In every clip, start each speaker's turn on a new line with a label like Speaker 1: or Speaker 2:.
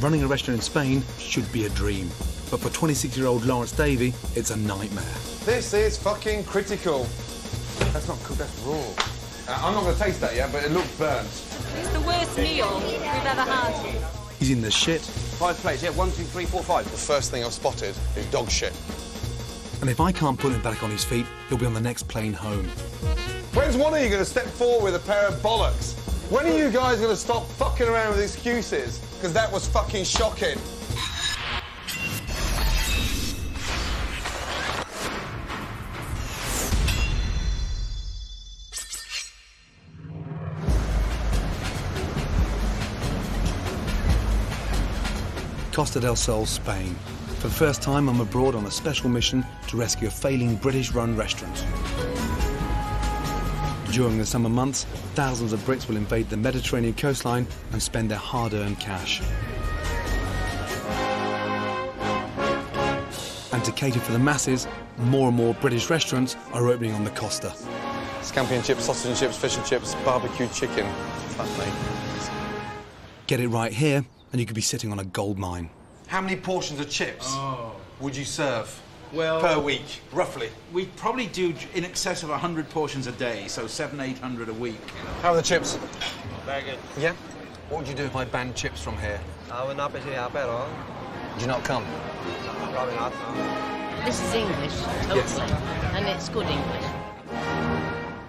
Speaker 1: Running a restaurant in Spain should be a dream, but for 26-year-old Lawrence Davey, it's a nightmare.
Speaker 2: This is fucking critical. That's not cooked, that's raw. I'm not going to taste that yet, but it looks burnt.
Speaker 3: It's the worst meal we've ever had.
Speaker 1: He's in the shit.
Speaker 4: 5 plates, yeah, 1, 2, 3, 4, 5.
Speaker 2: The first thing I've spotted is dog shit.
Speaker 1: And if I can't put him back on his feet, he'll be on the next plane home.
Speaker 2: When's one of you going to step forward with a pair of bollocks? When are you guys going to stop fucking around with excuses? Because that was fucking shocking.
Speaker 1: Costa del Sol, Spain. For the first time, I'm abroad on a special mission to rescue a failing British-run restaurant. During the summer months, thousands of Brits will invade the Mediterranean coastline and spend their hard-earned cash. And to cater for the masses, more and more British restaurants are opening on the Costa.
Speaker 2: Scampi and chips, sausage and chips, fish and chips, barbecue chicken. Fuck me.
Speaker 1: Get it right here, and you could be sitting on a gold mine.
Speaker 2: How many portions of chips would you serve
Speaker 5: per
Speaker 2: week, roughly?
Speaker 5: We probably do in excess of 100 portions a day, so 700-800 a week.
Speaker 2: How are the chips?
Speaker 6: Very good.
Speaker 2: Yeah? What would you do if I banned chips from here?
Speaker 6: I will not be here at all.
Speaker 2: Would you not come?
Speaker 6: Probably not. No.
Speaker 7: This is English, totally,
Speaker 2: Yes.
Speaker 7: and it's good English.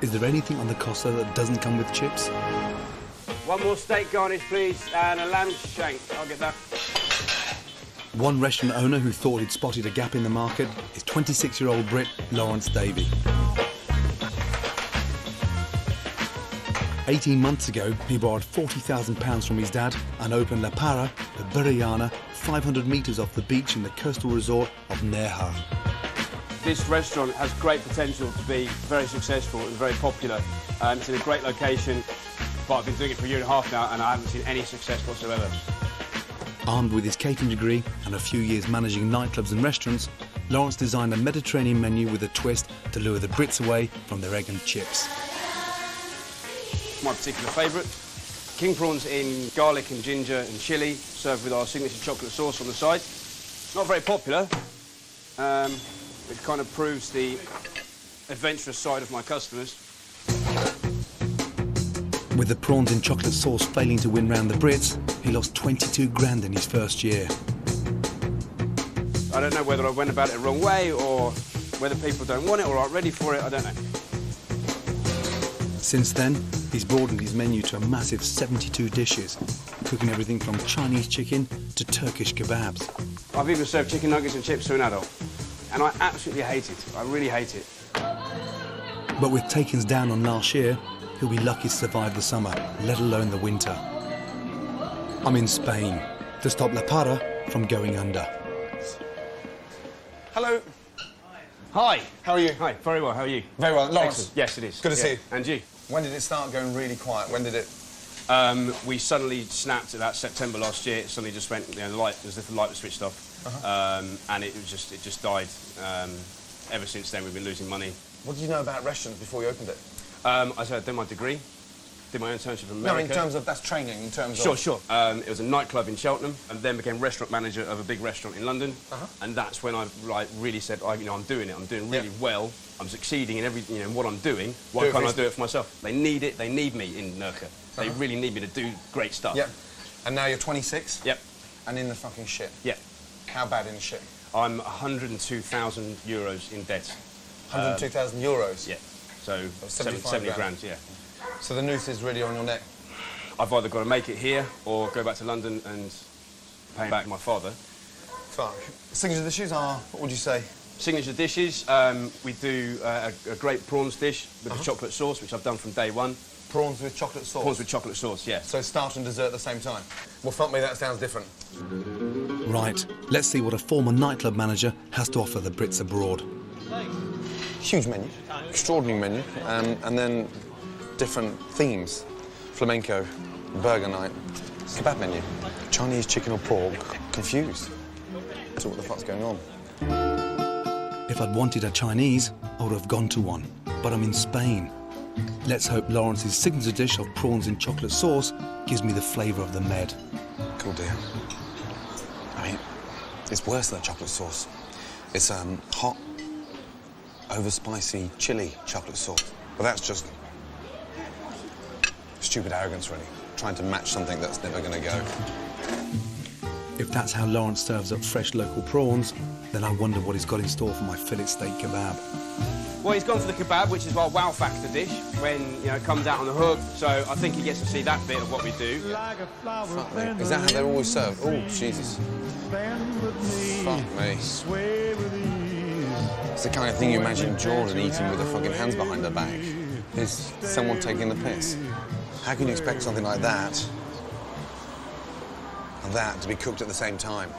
Speaker 1: Is there anything on the Costa that doesn't come with chips?
Speaker 4: 1 more steak garnish, please, and a lamb shank. I'll get that.
Speaker 1: One restaurant owner who thought he'd spotted a gap in the market is 26-year-old Brit Lawrence Davey. 18 months ago, he borrowed £40,000 from his dad and opened La Parra, the Burriana, 500 metres off the beach in the coastal resort of Nerja.
Speaker 4: This restaurant has great potential to be very successful and very popular. It's in a great location, but I've been doing it for a year and a half now, and I haven't seen any success whatsoever.
Speaker 1: Armed with his catering degree and a few years managing nightclubs and restaurants, Lawrence designed a Mediterranean menu with a twist to lure the Brits away from their egg and chips.
Speaker 4: My particular favourite, king prawns in garlic and ginger and chilli, served with our signature chocolate sauce on the side. Not very popular. It kind of proves the adventurous side of my customers.
Speaker 1: With the prawns in chocolate sauce failing to win round the Brits, he lost 22 grand in his first year.
Speaker 4: I don't know whether I went about it the wrong way or whether people don't want it or aren't ready for it, I don't know.
Speaker 1: Since then, he's broadened his menu to a massive 72 dishes, cooking everything from Chinese chicken to Turkish kebabs.
Speaker 4: I've even served chicken nuggets and chips to an adult, and I absolutely hate it. I really hate it.
Speaker 1: But with takings down on last year, he'll be lucky to survive the summer, let alone the winter. I'm in Spain to stop La Parra from going under.
Speaker 2: Hello.
Speaker 4: Hi.
Speaker 2: How are you?
Speaker 4: Hi, very well, how are you?
Speaker 2: Very well. Lawrence.
Speaker 4: Excellent. Yes, it is.
Speaker 2: Good to see you.
Speaker 4: And you?
Speaker 2: When did it start going really quiet? When did it...
Speaker 4: We suddenly snapped about September last year. It suddenly just went, the light, as if the light was switched off. And it just died. Ever since then, we've been losing money.
Speaker 2: What did you know about restaurants before you opened it?
Speaker 4: I said I did my degree, did my internship in America.
Speaker 2: No, in terms of, that's training, in terms
Speaker 4: Sure,
Speaker 2: of...
Speaker 4: sure. It was a nightclub in Cheltenham, and then became restaurant manager of a big restaurant in London. And that's when I really said, I'm doing it. I'm doing really well. I'm succeeding in what I'm doing. Why can't I do it for myself? They need it. They need me in Nerja. They really need me to do great stuff.
Speaker 2: Yep. And now you're 26?
Speaker 4: Yep.
Speaker 2: And in the fucking shit?
Speaker 4: Yep.
Speaker 2: How bad in the shit?
Speaker 4: I'm 102,000 euros in debt.
Speaker 2: 102,000 euros?
Speaker 4: Yeah. So 70 grand, yeah.
Speaker 2: So the noose is really on your neck?
Speaker 4: I've either got to make it here or go back to London and pay back my father.
Speaker 2: Fuck. Signature dishes are, what would you say?
Speaker 4: Signature dishes, we do a great prawns dish with a chocolate sauce, which I've done from day one.
Speaker 2: Prawns with chocolate sauce?
Speaker 4: Prawns with chocolate sauce, yeah.
Speaker 2: So start and dessert at the same time? Well, fuck me, that sounds different.
Speaker 1: Right, let's see what a former nightclub manager has to offer the Brits abroad.
Speaker 2: Huge menu, extraordinary menu, and then different themes. Flamenco, burger night, kebab menu, Chinese chicken or pork, confused. So what the fuck's going on?
Speaker 1: If I'd wanted a Chinese, I would have gone to one. But I'm in Spain. Let's hope Lawrence's signature dish of prawns in chocolate sauce gives me the flavour of the Med.
Speaker 2: Cool deal. I mean, it's worse than a chocolate sauce. It's hot, over-spicy chili chocolate sauce. But that's just stupid arrogance, really. Trying to match something that's never going to go.
Speaker 1: If that's how Lawrence serves up fresh local prawns, then I wonder what he's got in store for my fillet steak kebab.
Speaker 4: Well, he's gone for the kebab, which is our wow factor dish, when, you know, it comes out on the hook. So I think he gets to see that bit of what we do.
Speaker 2: Fuck me. Is that how they're always served? Oh, Jesus. Fuck me. It's the kind of thing you imagine Jordan eating with her fucking hands behind her back. Is someone taking the piss? How can you expect something like that and that to be cooked at the same time?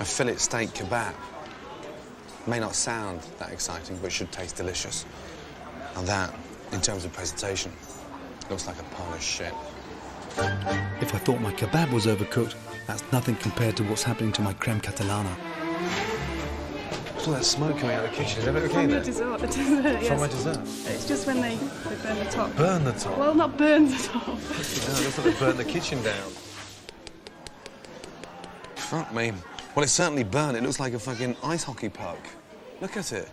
Speaker 2: A fillet steak kebab may not sound that exciting, but should taste delicious. And that, in terms of presentation, looks like a pile of shit.
Speaker 1: If I thought my kebab was overcooked, that's nothing compared to what's happening to my creme catalana.
Speaker 2: What's all that smoke coming out of the kitchen? Is everything okay there?
Speaker 8: The dessert, yes.
Speaker 2: From my dessert?
Speaker 8: It's just when they burn the top.
Speaker 2: Burn the top?
Speaker 8: Well, not burn the top.
Speaker 2: No, looks like they burnt the kitchen down. Fuck me. Well, it's certainly burnt. It looks like a fucking ice hockey puck. Look at it.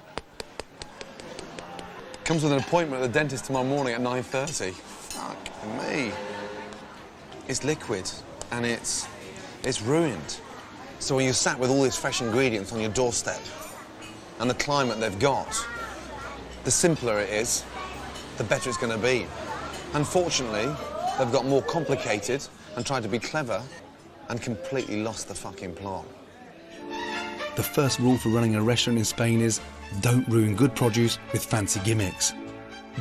Speaker 2: Comes with an appointment at the dentist tomorrow morning at 9:30. Fuck me. It's liquid, and it's ruined. So when you're sat with all these fresh ingredients on your doorstep, and the climate they've got, the simpler it is, the better it's going to be. Unfortunately, they've got more complicated and tried to be clever and completely lost the fucking plot.
Speaker 1: The first rule for running a restaurant in Spain is don't ruin good produce with fancy gimmicks.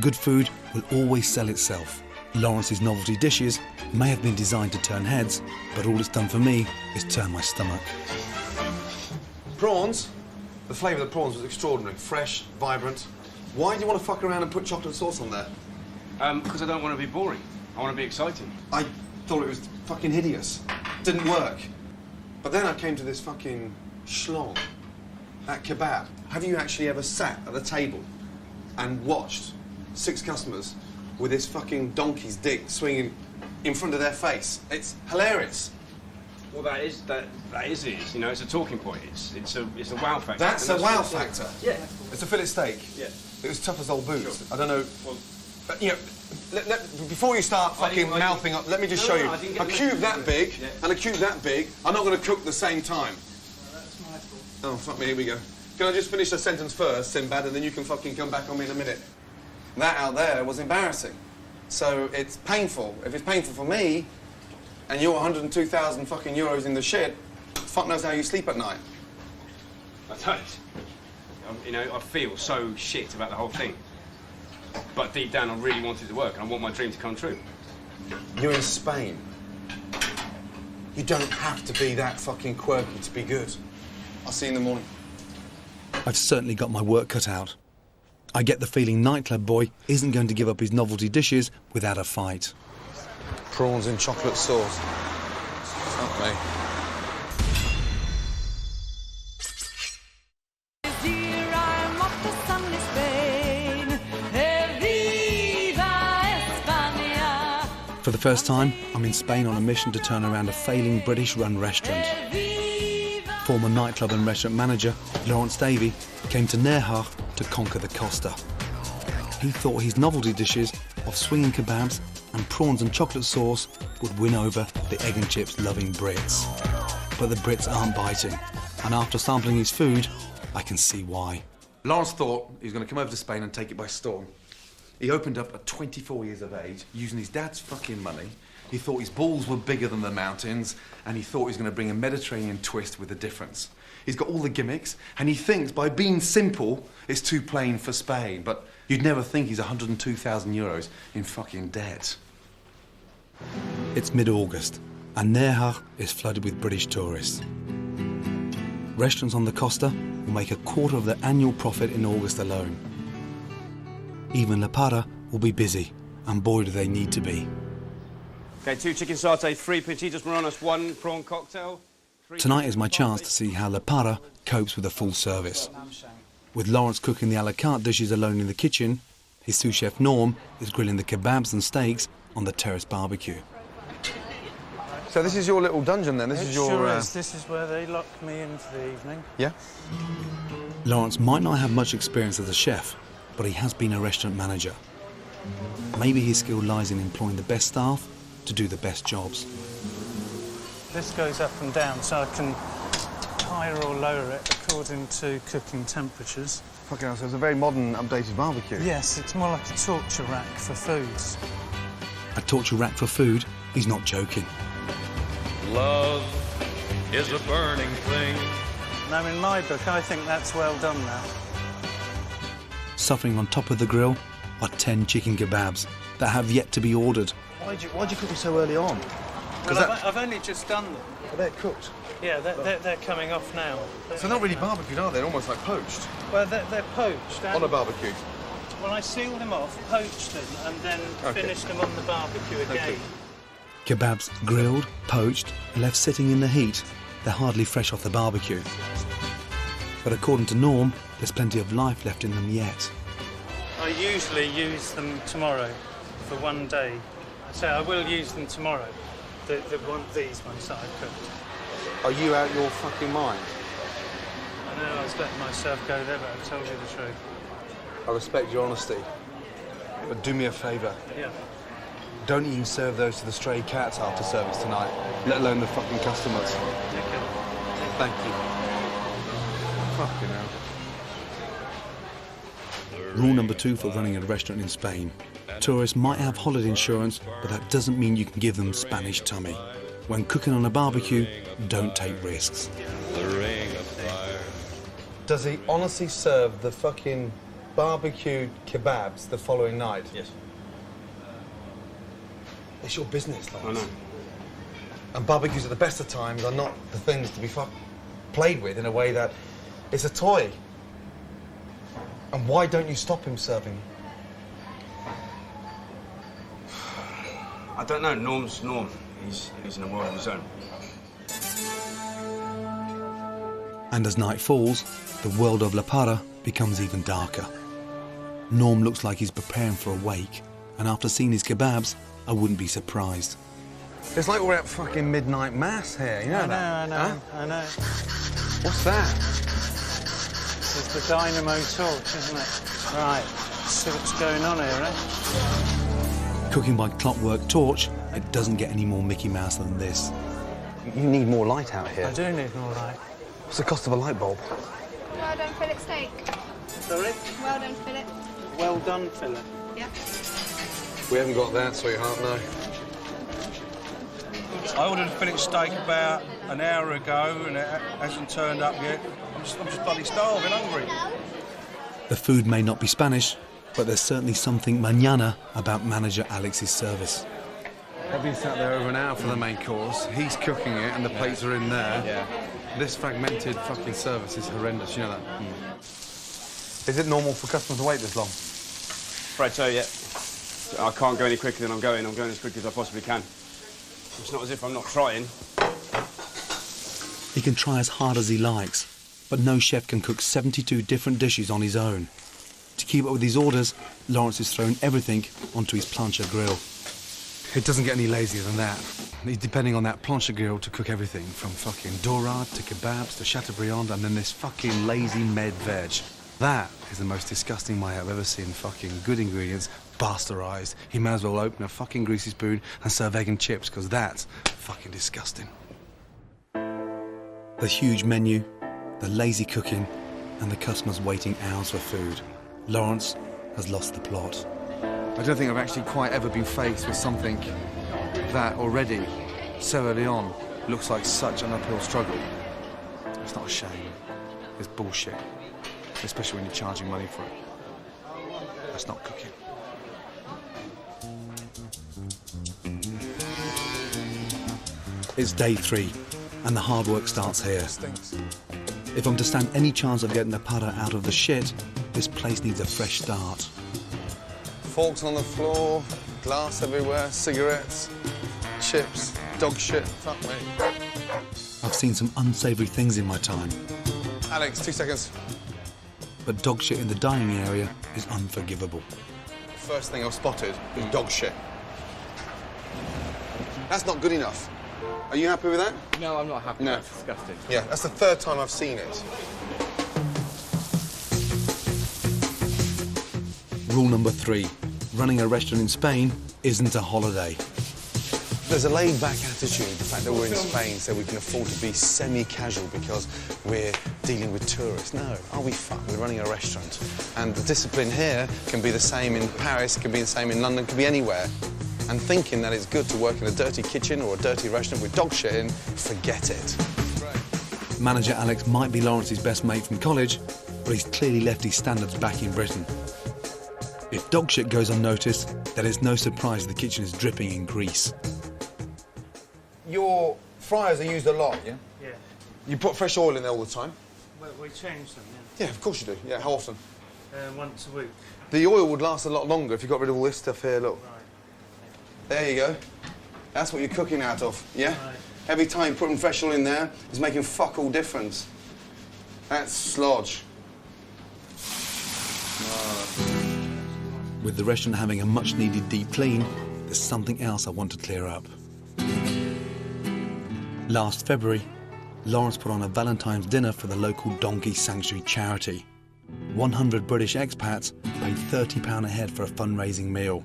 Speaker 1: Good food will always sell itself. Lawrence's novelty dishes may have been designed to turn heads, but all it's done for me is turn my stomach.
Speaker 2: Prawns? The flavour of the prawns was extraordinary. Fresh, vibrant. Why do you want to fuck around and put chocolate sauce on there?
Speaker 4: Because I don't want to be boring. I want to be exciting.
Speaker 2: I thought it was fucking hideous. Didn't work. But then I came to this fucking schlong, that kebab. Have you actually ever sat at a table and watched 6 customers with this fucking donkey's dick swinging in front of their face? It's hilarious.
Speaker 4: Well, that is it. You know, it's a talking point. It's a wow factor.
Speaker 2: That's a wow factor.
Speaker 4: Yeah.
Speaker 2: It's a fillet steak.
Speaker 4: Yeah.
Speaker 2: It was tough as old boots.
Speaker 4: Sure.
Speaker 2: I don't know.
Speaker 4: Well,
Speaker 2: You know, before you start fucking mouthing up, let me just show you. A cube that big and a cube that big are not going to cook at the same time.
Speaker 5: That's my fault.
Speaker 2: Oh, fuck me, here we go. Can I just finish the sentence first, Sinbad, and then you can fucking come back on me in a minute? That out there was embarrassing. So it's painful. If it's painful for me, and you're 102,000 fucking euros in the shit, fuck knows how you sleep at night.
Speaker 4: I don't. You know, I feel so shit about the whole thing. But deep down, I really want it to work, and I want my dream to come true.
Speaker 2: You're in Spain. You don't have to be that fucking quirky to be good. I'll see you in the morning.
Speaker 1: I've certainly got my work cut out. I get the feeling Nightclub Boy isn't going to give up his novelty dishes without a fight.
Speaker 2: Prawns in chocolate sauce. Fuck me.
Speaker 1: For the first time, I'm in Spain on a mission to turn around a failing British-run restaurant. Former nightclub and restaurant manager, Lawrence Davey, came to Nerja to conquer the Costa. He thought his novelty dishes of swinging kebabs and prawns and chocolate sauce would win over the egg and chips loving Brits. But the Brits aren't biting, and after sampling his food, I can see why.
Speaker 2: Lawrence thought he was going to come over to Spain and take it by storm. He opened up at 24 years of age, using his dad's fucking money. He thought his balls were bigger than the mountains, and he thought he was going to bring a Mediterranean twist with a difference. He's got all the gimmicks, and he thinks by being simple, it's too plain for Spain. But you'd never think he's 102,000 euros in fucking debt.
Speaker 1: It's mid-August, and Nerja is flooded with British tourists. Restaurants on the Costa will make a quarter of their annual profit in August alone. Even La Parra will be busy, and boy do they need to be.
Speaker 4: Okay, 2 chicken satay, 3 pinchitos moranas, 1 prawn cocktail.
Speaker 1: Tonight is my chance to see how La Parra copes with a full service. With Lawrence cooking the a la carte dishes alone in the kitchen, his sous chef Norm is grilling the kebabs and steaks on the terrace barbecue.
Speaker 2: So this is your little dungeon then? This is your...
Speaker 9: Sure is. This is where they lock me in for the evening.
Speaker 2: Yeah?
Speaker 1: Lawrence might not have much experience as a chef, but he has been a restaurant manager. Maybe his skill lies in employing the best staff to do the best jobs.
Speaker 9: This goes up and down, so I can higher or lower it according to cooking temperatures.
Speaker 2: Fucking hell, so it's a very modern, updated barbecue.
Speaker 9: Yes, it's more like a torture rack for foods.
Speaker 1: A torture rack for food? He's not joking.
Speaker 10: Love is a burning thing.
Speaker 9: Now, in my book, I think that's well done now.
Speaker 1: Suffering on top of the grill are 10 chicken kebabs that have yet to be ordered.
Speaker 2: Why'd you cook them so early on?
Speaker 9: Well, I've only just done them.
Speaker 2: But they're cooked.
Speaker 9: Yeah, they're coming off now.
Speaker 2: So they're not really barbecued, are they? They're almost like poached.
Speaker 9: Well, they're poached.
Speaker 2: On a barbecue.
Speaker 9: Well, I sealed them off, poached them, and then finished them on the barbecue again.
Speaker 2: Okay.
Speaker 1: Kebabs grilled, poached, and left sitting in the heat. They're hardly fresh off the barbecue. But according to Norm, there's plenty of life left in them yet.
Speaker 9: I usually use them tomorrow for one day. So I will use them tomorrow. These ones that I cooked.
Speaker 2: Are you out your fucking mind?
Speaker 9: I know I was letting myself go there, but I told you the truth.
Speaker 2: I respect your honesty. But do me a favour.
Speaker 9: Yeah.
Speaker 2: Don't even serve those to the stray cats after service tonight, let alone the fucking customers.
Speaker 9: Okay.
Speaker 2: Thank you. Fucking hell.
Speaker 1: Rule number 2 for running a restaurant in Spain. Tourists might have holiday insurance, but that doesn't mean you can give them Spanish tummy. When cooking on a barbecue, don't take risks.
Speaker 10: The ring of fire.
Speaker 2: Does he honestly serve the fucking barbecued kebabs the following night?
Speaker 4: Yes.
Speaker 2: It's your business, Lance.
Speaker 4: I know.
Speaker 2: And barbecues at the best of times are not the things to be played with in a way that it's a toy. And why don't you stop him serving?
Speaker 4: I don't know. Norm's Norm. He's in a world of his own.
Speaker 1: And as night falls, the world of La Parra becomes even darker. Norm looks like he's preparing for a wake, and after seeing his kebabs, I wouldn't be surprised.
Speaker 2: It's like we're at fucking midnight mass here, you know that?
Speaker 9: I know.
Speaker 2: What's that?
Speaker 9: It's the dynamo torch, isn't it? Right, let's see what's going on here, eh?
Speaker 1: Cooking by clockwork torch, it doesn't get any more Mickey Mouse than this.
Speaker 2: You need more light out here.
Speaker 9: I do need more light.
Speaker 2: What's the cost of a light bulb?
Speaker 8: Well done fillet steak.
Speaker 9: Sorry?
Speaker 8: Well done fillet.
Speaker 9: Well done, fillet.
Speaker 8: Yeah.
Speaker 2: We haven't got that, sweetheart, no.
Speaker 5: I ordered a fillet steak about an hour ago and it hasn't turned up yet. I'm just bloody starving, hungry.
Speaker 1: The food may not be Spanish, but there's certainly something mañana about manager Alex's service.
Speaker 2: I've been sat there over an hour for the main course. He's cooking it and the plates are in there.
Speaker 4: Yeah.
Speaker 2: This fragmented fucking service is horrendous, you know that? Is it normal for customers to wait this long?
Speaker 4: Afraid so, yeah. I can't go any quicker than I'm going. I'm going as quick as I possibly can. It's not as if I'm not trying.
Speaker 1: He can try as hard as he likes, but no chef can cook 72 different dishes on his own. To keep up with his orders, Lawrence is throwing everything onto his plancha grill.
Speaker 2: It doesn't get any lazier than that. He's depending on that plancha grill to cook everything, from fucking dorade to kebabs to chateaubriand and then this fucking lazy med veg. That is the most disgusting way I've ever seen fucking good ingredients bastardised. He may as well open a fucking greasy spoon and serve egg and chips, because that's fucking disgusting.
Speaker 1: The huge menu, the lazy cooking, and the customers waiting hours for food. Lawrence has lost the plot.
Speaker 2: I don't think I've actually quite ever been faced with something that already, so early on, looks like such an uphill struggle. It's not a shame. It's bullshit. Especially when you're charging money for it. That's not cooking.
Speaker 1: It's day 3, and the hard work starts here. If I'm to stand any chance of getting the Parra out of the shit, this place needs a fresh start.
Speaker 2: Forks on the floor, glass everywhere, cigarettes, chips, dog shit. Fuck me.
Speaker 1: I've seen some unsavoury things in my time,
Speaker 2: Alex, 2 seconds.
Speaker 1: but dog shit in the dining area is unforgivable.
Speaker 2: First thing I've spotted is dog shit. That's not good enough. Are you happy with that?
Speaker 11: No, I'm not happy.
Speaker 2: No.
Speaker 11: That's disgusting.
Speaker 2: Yeah, that's the third time I've seen it.
Speaker 1: Rule number 3. Running a restaurant in Spain isn't a holiday.
Speaker 2: There's a laid-back attitude, the fact that we're in Spain, so we can afford to be semi-casual because we're dealing with tourists. No, are we fucked? We're running a restaurant. And the discipline here can be the same in Paris, can be the same in London, can be anywhere. And thinking that it's good to work in a dirty kitchen or a dirty restaurant with dog shit in, forget it.
Speaker 1: Manager Alex might be Lawrence's best mate from college, but he's clearly left his standards back in Britain. If dog shit goes unnoticed, then it's no surprise the kitchen is dripping in grease.
Speaker 2: Your fryers are used a lot, yeah?
Speaker 9: Yeah.
Speaker 2: You put fresh oil in there all the time?
Speaker 9: Well, we change them,
Speaker 2: Yeah, of course you do. Yeah, how often?
Speaker 9: once a week.
Speaker 2: The oil would last a lot longer if you got rid of all this stuff here, look.
Speaker 9: Right.
Speaker 2: There you go. That's what you're cooking out of, yeah?
Speaker 9: Right.
Speaker 2: Every time you put fresh oil in there, it's making fuck all difference. That's slodge.
Speaker 1: With the restaurant having a much-needed deep clean, there's something else I want to clear up. Last February, Lawrence put on a Valentine's dinner for the local donkey sanctuary charity. 100 British expats paid £30 a head for a fundraising meal.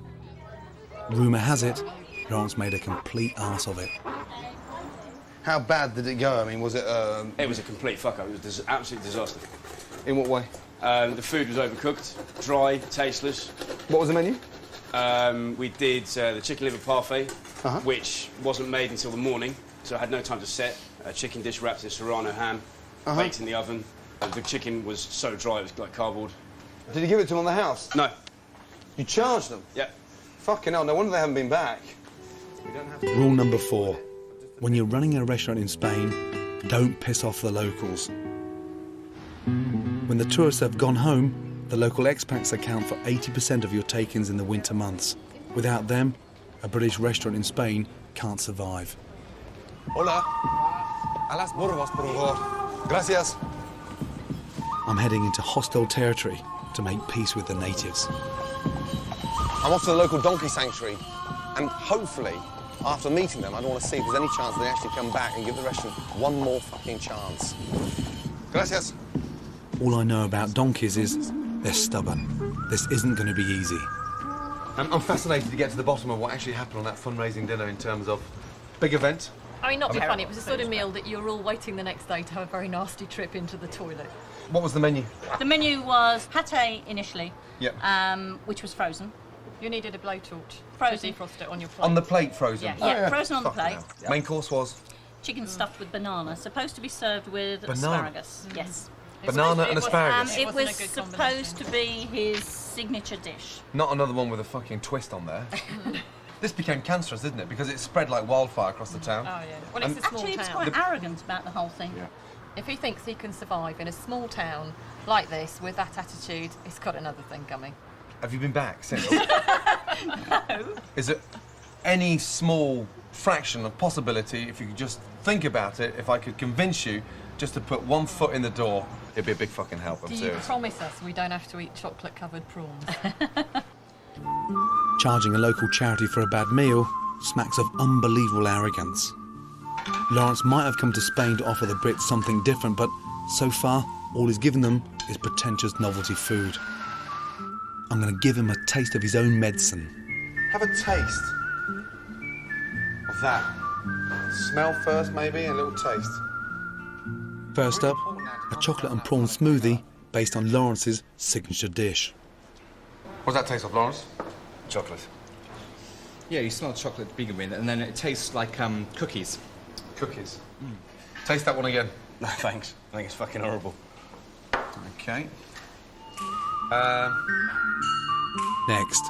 Speaker 1: Rumour has it, Lawrence made a complete arse of it.
Speaker 2: How bad did it go? I mean, was it...
Speaker 4: It was a complete fuck-up. It was an absolute disaster.
Speaker 2: In what way?
Speaker 4: The food was overcooked, dry, tasteless.
Speaker 2: What was the menu?
Speaker 4: We did the chicken liver parfait, which wasn't made until the morning, so I had no time to set. A chicken dish wrapped in serrano ham, baked in the oven. The chicken was so dry it was like cardboard.
Speaker 2: Did you give it to them on the house?
Speaker 4: No.
Speaker 2: You charged them?
Speaker 4: Yeah.
Speaker 2: Fucking hell, no wonder they haven't been back.
Speaker 1: Rule number 4. When you're running a restaurant in Spain, don't piss off the locals. When the tourists have gone home, the local expats account for 80% of your take-ins in the winter months. Without them, a British restaurant in Spain can't survive.
Speaker 2: Hola. A las burvas, por favor. Gracias.
Speaker 1: I'm heading into hostile territory to make peace with the natives.
Speaker 2: I'm off to the local donkey sanctuary, and hopefully, after meeting them, I want to see if there's any chance they actually come back and give the restaurant one more fucking chance. Gracias.
Speaker 1: All I know about donkeys is they're stubborn. This isn't going to be easy.
Speaker 2: I'm fascinated to get to the bottom of what actually happened on that fundraising dinner in terms of big event.
Speaker 3: I mean, not to be funny, it was the sort of meal that you're all waiting the next day to have a very nasty trip into the toilet.
Speaker 2: What was the menu?
Speaker 12: The menu was pate initially,
Speaker 2: Yep.
Speaker 12: which was frozen.
Speaker 3: You needed a blowtorch
Speaker 12: Frozen.
Speaker 3: to defrost it on your plate.
Speaker 2: On the plate, frozen?
Speaker 12: Yeah, yeah, frozen on the
Speaker 2: Fucking
Speaker 12: plate.
Speaker 2: hell. Main course was?
Speaker 12: Chicken stuffed with banana, supposed to be served with
Speaker 2: Banana?
Speaker 12: asparagus. Yes.
Speaker 2: Banana and asparagus?
Speaker 12: It was
Speaker 3: wasn't a good
Speaker 12: supposed to be his signature dish.
Speaker 2: Not another one with a fucking twist on there. This became cancerous, didn't it? Because it spread like wildfire across the town.
Speaker 3: Oh, yeah. Well, it's a small
Speaker 12: Actually, he was
Speaker 3: town.
Speaker 12: quite arrogant about the whole thing.
Speaker 2: Yeah.
Speaker 3: If he thinks he can survive in a small town like this with that attitude, he's got another thing coming.
Speaker 2: Have you been back since?
Speaker 12: No.
Speaker 2: Is it any small fraction of possibility, if you could just think about it, if I could convince you just to put one foot in the door, it'd be a big fucking help, I'm
Speaker 3: Do you
Speaker 2: serious.
Speaker 3: promise us we don't have to eat chocolate-covered prawns?
Speaker 1: Charging a local charity for a bad meal smacks of unbelievable arrogance. Lawrence might have come to Spain to offer the Brits something different, but so far, all he's given them is pretentious novelty food. I'm going to give him a taste of his own medicine.
Speaker 2: Have a taste of that. Smell first, maybe, and a little taste.
Speaker 1: First up, a chocolate and prawn smoothie based on Lawrence's signature dish.
Speaker 2: What's that taste of, Lawrence?
Speaker 11: Chocolate. Yeah, you smell chocolate to begin with, and then it tastes like cookies.
Speaker 2: Cookies. Taste that one again.
Speaker 4: No, thanks. I think it's fucking horrible.
Speaker 2: Okay.
Speaker 1: Next,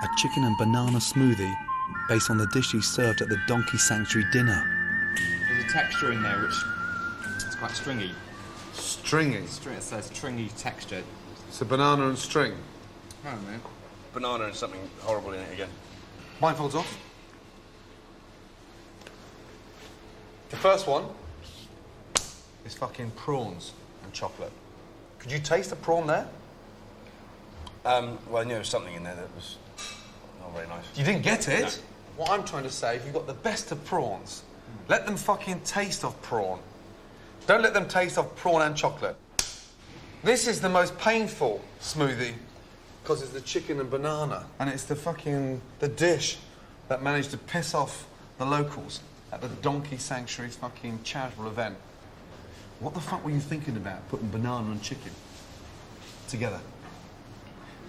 Speaker 1: a chicken and banana smoothie based on the dish he served at the Donkey Sanctuary dinner.
Speaker 11: There's a texture in there which is quite stringy.
Speaker 2: Stringy?
Speaker 11: It's a stringy texture.
Speaker 2: So banana and string.
Speaker 11: I don't know.
Speaker 4: Banana and something horrible in it again.
Speaker 2: Blindfolds off. The first one is fucking prawns and chocolate. Could you taste the prawn there?
Speaker 4: Well, I knew there was something in there that was not very nice.
Speaker 2: You didn't get it?
Speaker 4: No.
Speaker 2: What I'm trying to say, if you've got the best of prawns Let them fucking taste of prawn. Don't let them taste of prawn and chocolate. This is the most painful smoothie because it's the chicken and banana. And it's the dish that managed to piss off the locals at the Donkey Sanctuary fucking charitable event. What the fuck were you thinking about, putting banana and chicken together?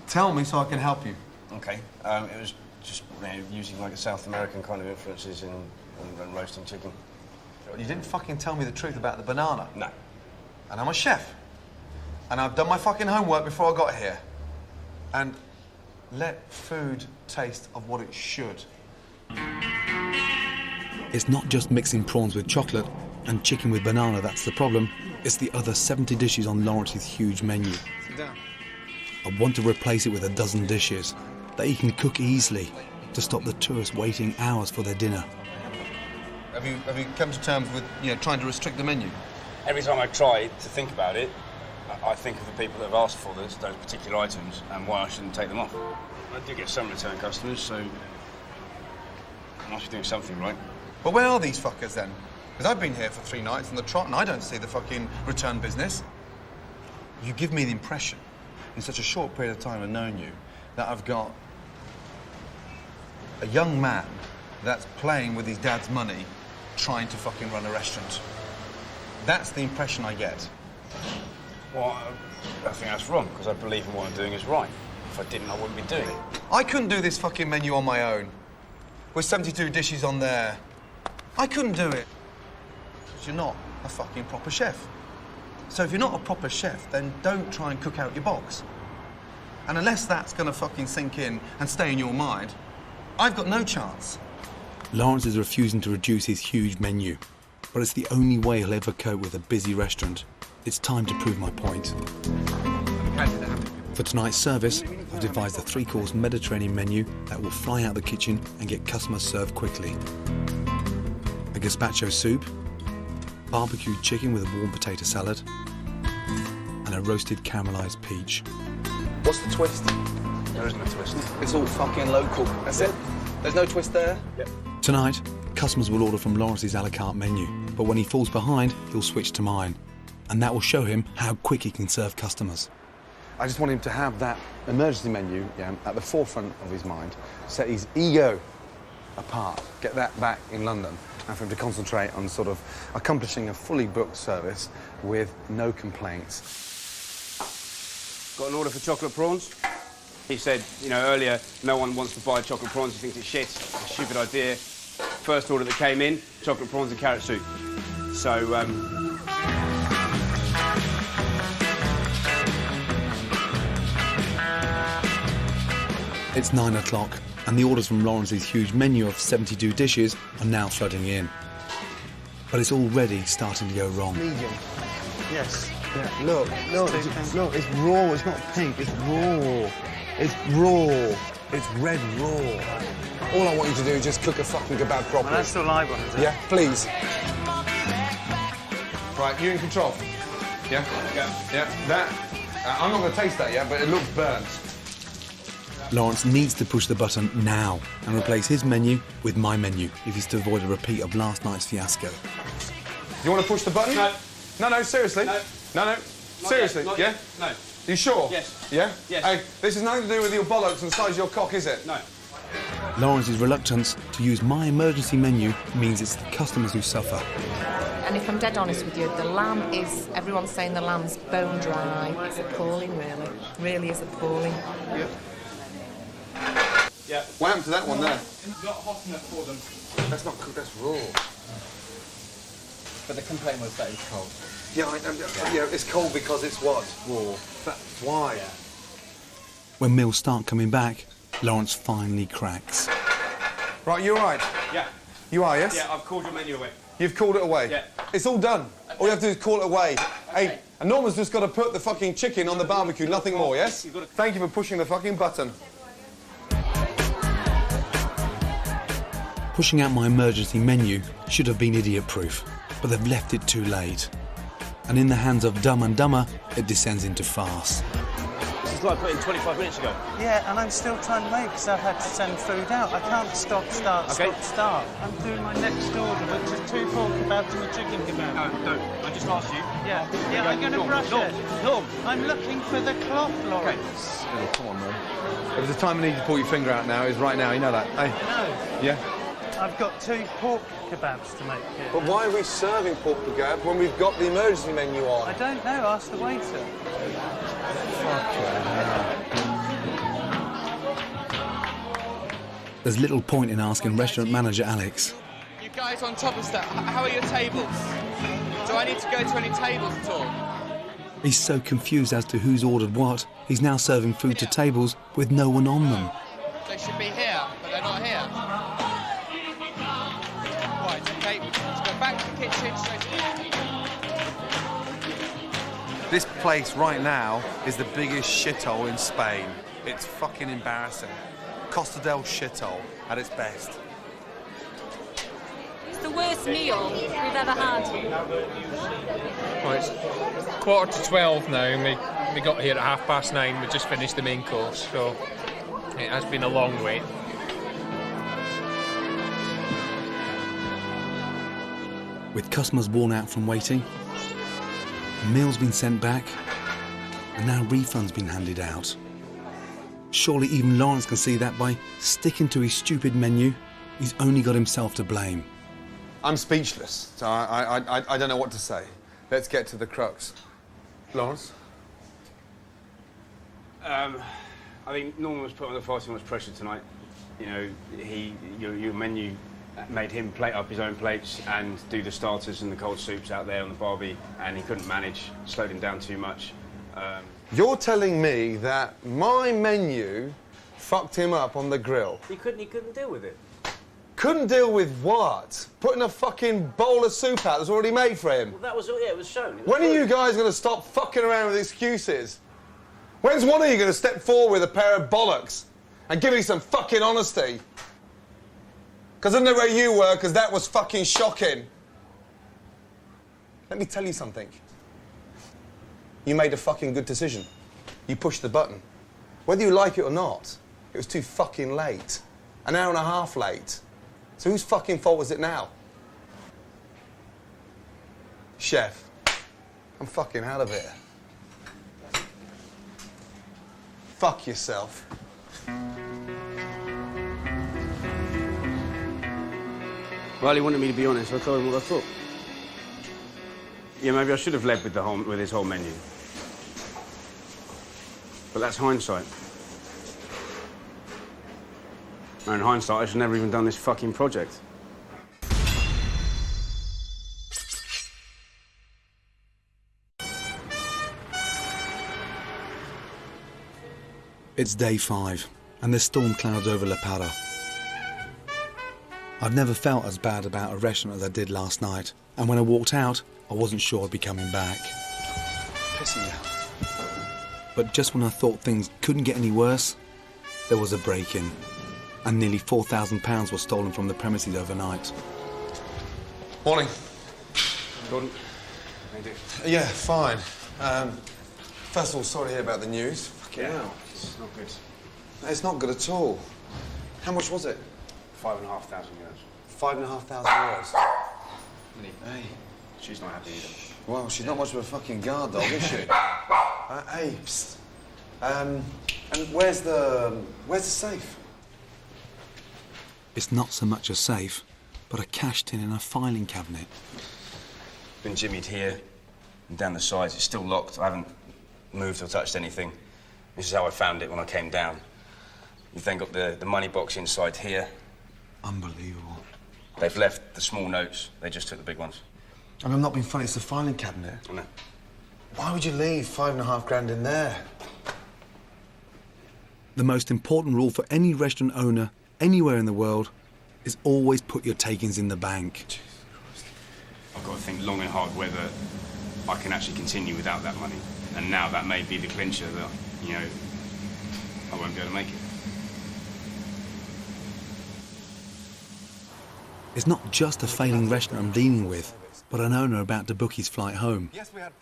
Speaker 2: Tell me so I can help you.
Speaker 4: Okay. It was just using like a South American kind of influences in roasting chicken.
Speaker 2: You didn't fucking tell me the truth about the banana.
Speaker 4: No.
Speaker 2: And I'm a chef. And I've done my fucking homework before I got here. And let food taste of what it should.
Speaker 1: It's not just mixing prawns with chocolate and chicken with banana that's the problem. It's the other 70 dishes on Lawrence's huge menu.
Speaker 2: Sit down.
Speaker 1: I want to replace it with a dozen dishes that he can cook easily to stop the tourists waiting hours for their dinner.
Speaker 2: Have you come to terms with, trying to restrict the menu?
Speaker 4: Every time I try to think about it, I think of the people that have asked for those particular items and why I shouldn't take them off. I do get some return customers, so I must be doing something right.
Speaker 2: But where are these fuckers then? Because I've been here for 3 nights on the trot and I don't see the fucking return business. You give me the impression, in such a short period of time I've known you, that I've got a young man that's playing with his dad's money trying to fucking run a restaurant. That's the impression I get.
Speaker 4: Well, I think that's wrong, because I believe in what I'm doing is right. If I didn't, I wouldn't be doing it.
Speaker 2: I couldn't do this fucking menu on my own. With 72 dishes on there. I couldn't do it. Because you're not a fucking proper chef. So if you're not a proper chef, then don't try and cook out your box. And unless that's gonna fucking sink in and stay in your mind, I've got no chance.
Speaker 1: Lawrence is refusing to reduce his huge menu, but it's the only way he'll ever cope with a busy restaurant. It's time to prove my point. For tonight's service, I've devised a 3-course Mediterranean menu that will fly out the kitchen and get customers served quickly. A gazpacho soup, barbecued chicken with a warm potato salad, and a roasted caramelised peach.
Speaker 2: What's the twist?
Speaker 4: There isn't a twist.
Speaker 2: It's all fucking local. That's it? There's no twist there?
Speaker 4: Yep.
Speaker 1: Tonight, customers will order from Lawrence's a la carte menu, but when he falls behind, he'll switch to mine. And that will show him how quick he can serve customers.
Speaker 2: I just want him to have that emergency menu at the forefront of his mind, set his ego apart, get that back in London, and for him to concentrate on sort of accomplishing a fully booked service with no complaints.
Speaker 4: Got an order for chocolate prawns. He said, earlier, no one wants to buy chocolate prawns. He thinks it's shit. It's a stupid idea. First order that came in, chocolate prawns and carrot soup. So,
Speaker 1: It's 9 o'clock, and the orders from Lawrence's huge menu of 72 dishes are now flooding in. But it's already starting to go wrong.
Speaker 2: Medium. Yes. Yeah. Look, it's raw, it's not pink, it's raw. It's raw. It's red raw. All I want you to do is just cook a fucking kebab properly.
Speaker 9: Well, that's the live one, is it?
Speaker 2: Yeah, please. Right, you're in control. Yeah? Yeah. That, I'm not going to taste that yet, but it looks burnt.
Speaker 1: Lawrence needs to push the button now and replace his menu with my menu if he's to avoid a repeat of last night's fiasco.
Speaker 2: You want to push the button?
Speaker 4: No.
Speaker 2: No, seriously? No. Seriously,
Speaker 4: Not
Speaker 2: yeah?
Speaker 4: yet. No.
Speaker 2: You sure?
Speaker 4: Yes.
Speaker 2: Yeah?
Speaker 4: Yes.
Speaker 2: Hey, this has nothing to do with your bollocks and the size of your cock, is it?
Speaker 4: No.
Speaker 1: Lawrence's reluctance to use my emergency menu means it's the customers who suffer.
Speaker 3: And if I'm dead honest with you, the lamb is, everyone's saying the lamb's bone dry. It's appalling, really. Really is appalling.
Speaker 2: Yeah.
Speaker 4: Yeah.
Speaker 2: What happened to that one there?
Speaker 11: Not hot enough for them.
Speaker 2: That's not cooked, that's raw.
Speaker 11: But the complaint was that it's cold.
Speaker 2: Yeah, it's cold because it's what? Raw. That's why.
Speaker 11: Yeah.
Speaker 1: When meals start coming back, Lawrence finally cracks.
Speaker 2: Right, you're right.
Speaker 4: Yeah.
Speaker 2: You are, yes?
Speaker 4: Yeah, I've called your menu away.
Speaker 2: You've called it away?
Speaker 4: Yeah.
Speaker 2: It's all done. Okay. All you have to do is call it away. Okay. Hey, and Norman's just got to put the fucking chicken on the barbecue, nothing more, yes? Thank you for pushing the fucking button.
Speaker 1: Pushing out my emergency menu should have been idiot-proof, but they've left it too late. And in the hands of Dumb and Dumber, it descends into farce.
Speaker 2: This is
Speaker 4: call I put in 25 minutes ago.
Speaker 9: Yeah, and I'm still trying to wait because I've had to send food out. I can't stop, start, stop, start. I'm doing my next order, which is 2 pork kebabs and a chicken kebab.
Speaker 4: No, don't. I just asked you.
Speaker 9: Yeah, I'm going to brush it.
Speaker 4: Norm.
Speaker 9: I'm looking for the cloth, Lawrence.
Speaker 2: Oh, come on, Norm. If there's a time I need you to pull your finger out now, it's right now. You know that, eh?
Speaker 9: No.
Speaker 2: Yeah?
Speaker 9: I've got 2 pork kebabs to make here.
Speaker 2: But why are we serving pork kebab when we've got the emergency menu on?
Speaker 9: I don't know. Ask the waiter.
Speaker 1: There's little point in asking restaurant manager Alex.
Speaker 13: You guys on top of stuff, how are your tables? Do I need to go to any tables at all?
Speaker 1: He's so confused as to who's ordered what, he's now serving food to tables with no one on them.
Speaker 13: They should be here, but they're not here. Right, okay, let's go back to the kitchen straight away.
Speaker 2: This place right now is the biggest shithole in Spain. It's fucking embarrassing. Costa del shithole at its best.
Speaker 12: It's the worst meal we've ever had.
Speaker 14: Well, it's 11:45 now, and we got here at 9:30. We just finished the main course, so it has been a long wait.
Speaker 1: With customers worn out from waiting, the meal's been sent back, and now refunds been handed out. Surely even Lawrence can see that by sticking to his stupid menu, he's only got himself to blame.
Speaker 2: I'm speechless, so I don't know what to say. Let's get to the crux. Lawrence?
Speaker 4: I think Norman was put under far too much pressure tonight. You know, your menu made him plate up his own plates and do the starters and the cold soups out there on the barbie, and he couldn't manage, slowed him down too much.
Speaker 2: You're telling me that my menu fucked him up on the grill?
Speaker 4: He couldn't deal with it.
Speaker 2: Couldn't deal with what? Putting a fucking bowl of soup out that's already made for him?
Speaker 4: Well, that was, yeah, it was shown.
Speaker 2: When are you guys going to stop fucking around with excuses? When's one of you going to step forward with a pair of bollocks and give me some fucking honesty? Because I don't know where you were, because that was fucking shocking. Let me tell you something. You made a fucking good decision. You pushed the button. Whether you like it or not, it was too fucking late. An hour and a half late. So whose fucking fault was it now? Chef, I'm fucking out of here. Fuck yourself.
Speaker 4: Well, he wanted me to be honest. I told him what I thought. Yeah, maybe I should have led with his whole menu. But that's hindsight. And in hindsight, I should never even done this fucking project.
Speaker 1: It's day 5, and there's storm clouds over La Parra. I've never felt as bad about a restaurant as I did last night, and when I walked out, I wasn't sure I'd be coming back.
Speaker 2: Pissing me out.
Speaker 1: But just when I thought things couldn't get any worse, there was a break-in, and nearly £4,000 was stolen from the premises overnight.
Speaker 2: Morning.
Speaker 4: Gordon, how you doing?
Speaker 2: Yeah, fine. First of all, sorry to hear about the news. Fucking hell.
Speaker 4: It's not good.
Speaker 2: It's not good at all. How much was it?
Speaker 4: €5,500.
Speaker 2: €5,500. Hey.
Speaker 4: She's not happy either.
Speaker 2: Well, she's not much of a fucking guard dog, is she? Hey, psst. And where's the safe?
Speaker 1: It's not so much a safe, but a cash tin in a filing cabinet.
Speaker 4: Been jimmied here and down the sides. It's still locked. I haven't moved or touched anything. This is how I found it when I came down. You've then got the money box inside here.
Speaker 1: Unbelievable.
Speaker 4: They've left the small notes. They just took the big ones.
Speaker 2: And I'm not being funny, it's a filing cabinet.
Speaker 4: I know.
Speaker 2: Why would you leave $5,500 in there?
Speaker 1: The most important rule for any restaurant owner anywhere in the world is always put your takings in the bank.
Speaker 4: Jesus Christ. I've got to think long and hard whether I can actually continue without that money. And now that may be the clincher that, you know, I won't be able to make it.
Speaker 1: It's not just a failing restaurant I'm dealing with, but an owner about to book his flight home.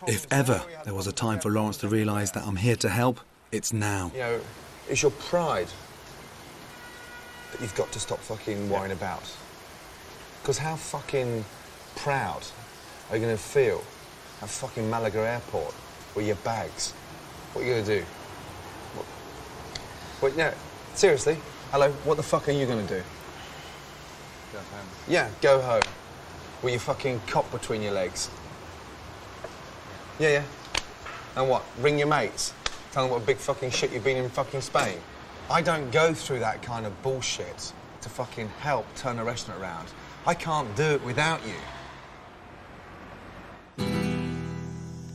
Speaker 1: If ever there was a time for Lawrence to realise that I'm here to help, It's now.
Speaker 2: You know, it's your pride that you've got to stop fucking worrying about. Because how fucking proud are you going to feel at fucking Malaga Airport with your bags? What are you going to do? Wait, no, seriously, hello, what the fuck are you going to do?
Speaker 11: Go home.
Speaker 2: Yeah, go home. With your fucking cock between your legs. Yeah. And what? Ring your mates? Tell them what a big fucking shit you've been in fucking Spain? I don't go through that kind of bullshit to fucking help turn a restaurant around. I can't do it without you.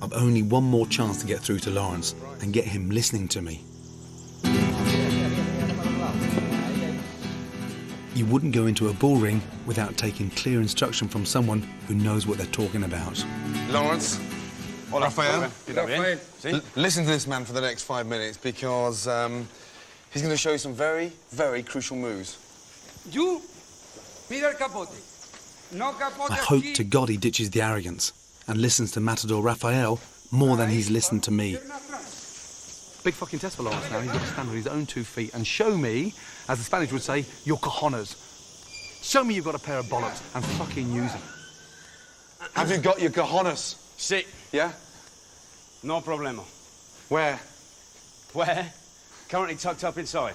Speaker 1: I've only one more chance to get through to Lawrence and get him listening to me. You wouldn't go into a bull ring without taking clear instruction from someone who knows what they're talking about.
Speaker 2: Lawrence.
Speaker 4: Hola,
Speaker 2: Rafael.
Speaker 4: Rafael.
Speaker 2: Listen to this man for the next 5 minutes because he's going to show you some very, very crucial moves.
Speaker 15: You, mira el capote. No capote.
Speaker 1: I hope to God he ditches the arrogance and listens to Matador Rafael more than he's listened to me.
Speaker 16: Big fucking test for Lawrence now. He's got to stand on his own 2 feet and show me, as the Spanish would say, your cojones. Show me you've got a pair of bollocks and fucking use them.
Speaker 2: Have you got your cojones?
Speaker 4: Sí.
Speaker 2: Yeah?
Speaker 4: No problema.
Speaker 2: Where?
Speaker 4: Where? Currently tucked up inside.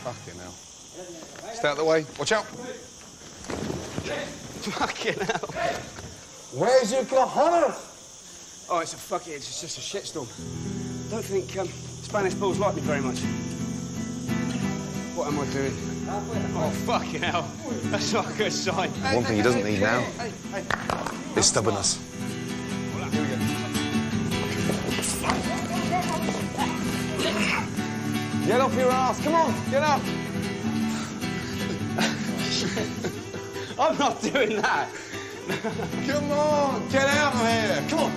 Speaker 2: Fucking hell. Stay out the way. Watch out.
Speaker 4: Fucking hell.
Speaker 2: Where's your cojones?
Speaker 4: Oh, it's just a shitstorm. Don't think Spanish bulls like me very much. What am I doing? Oh, fucking hell. That's not a good sign.
Speaker 2: One thing he doesn't need now is stubbornness. Here we go. Get off your ass. Come on, get up.
Speaker 4: I'm not doing that.
Speaker 2: Come on, get out of here. Come on.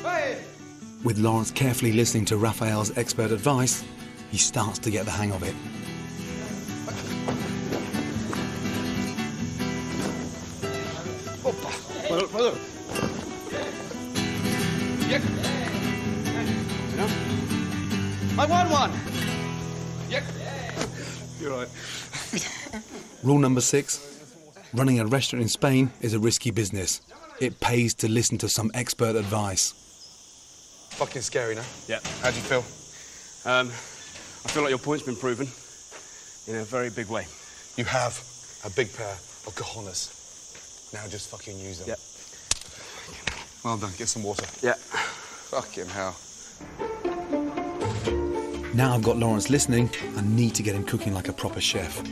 Speaker 15: Hey.
Speaker 1: With Lawrence carefully listening to Raphael's expert advice, he starts to get the hang of it.
Speaker 15: I won one.
Speaker 2: You're right.
Speaker 1: Rule number 6, running a restaurant in Spain is a risky business. It pays to listen to some expert advice.
Speaker 2: Fucking scary, no?
Speaker 4: Yeah.
Speaker 2: How do you feel?
Speaker 4: I feel like your point's been proven in a very big way.
Speaker 2: You have a big pair of cojones. Now just fucking use them.
Speaker 4: Yep.
Speaker 2: Well done. Get some water.
Speaker 4: Yeah.
Speaker 2: Fucking hell.
Speaker 1: Now I've got Lawrence listening, I need to get him cooking like a proper chef.